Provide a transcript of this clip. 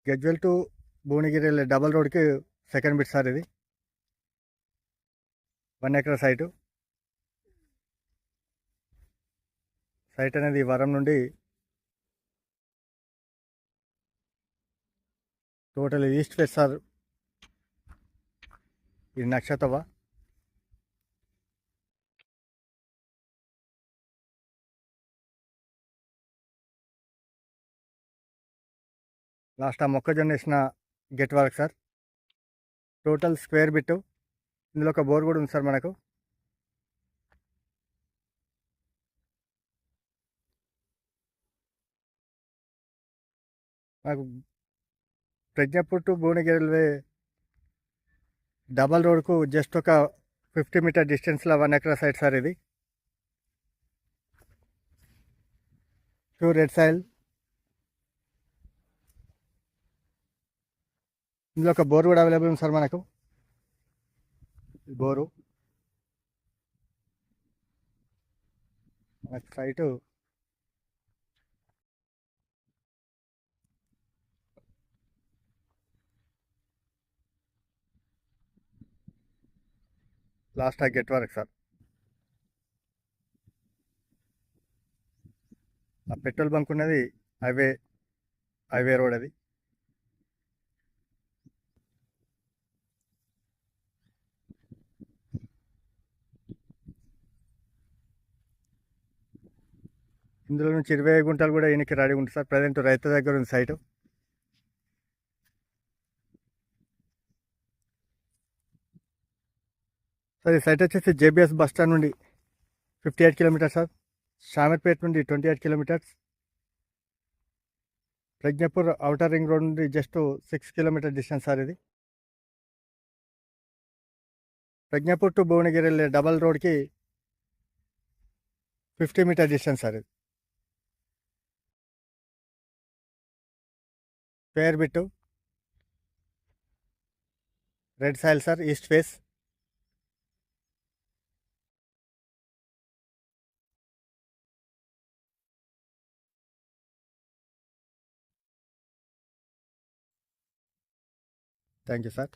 Gajwel to Bhuvanagiri వెళ్ళే double రోడ్కి second bit sir ఇది 1 ఎకరా సైటు. సైట్ అనేది వరం నుండి టోటల్ ఈస్ట్ ఫేస్ సార్. ఇది నక్షతవ. లాస్ట్ ఆ మొక్కజొన్న వేసిన గెట్ వర్క్ సార్. టోటల్ స్క్వేర్ బిట్. ఇందులో ఒక బోర్ కూడా ఉంది సార్ మనకు. మనకు Prajnapur to Bhuvanagiri railway double రోడ్కు జస్ట్ ఒక 50 మీటర్ డిస్టెన్స్లో 1 ఎకరా సైట్ సార్ ఇది. Pure red soil. ఇందులో ఒక బోర్ కూడా అవైలబుల్ ఉంది సార్ మనకు. బోరు మనకు సైటు లాస్ట్ ఆ గెట్ వరకు సార్. ఆ పెట్రోల్ బంక్ ఉన్నది హైవే రోడ్ అది. ఇందులో నుంచి 20 గుంటలు కూడా ఈయనకి రెడీ ఉంటుంది సార్. ప్రజెంట్ రైతు దగ్గర ఉంది సైటు. సార్ ఈ సైట్ వచ్చేసి జేబీఎస్ బస్ స్టాండ్ నుండి 58 కిలోమీటర్స్ సార్. షామర్పేట నుండి 28 kilometres. Pragnapur outer ring road నుండి జస్ట్ 6 కిలోమీటర్ డిస్టెన్స్ సార్ ఇది. ప్రజ్ఞాపూర్ టు భువనగిరి వెళ్ళే డబల్ రోడ్కి 50 మీటర్ డిస్టెన్స్ సార్ ఇది. Square bit. Red soil sir, east face. Thank you sir.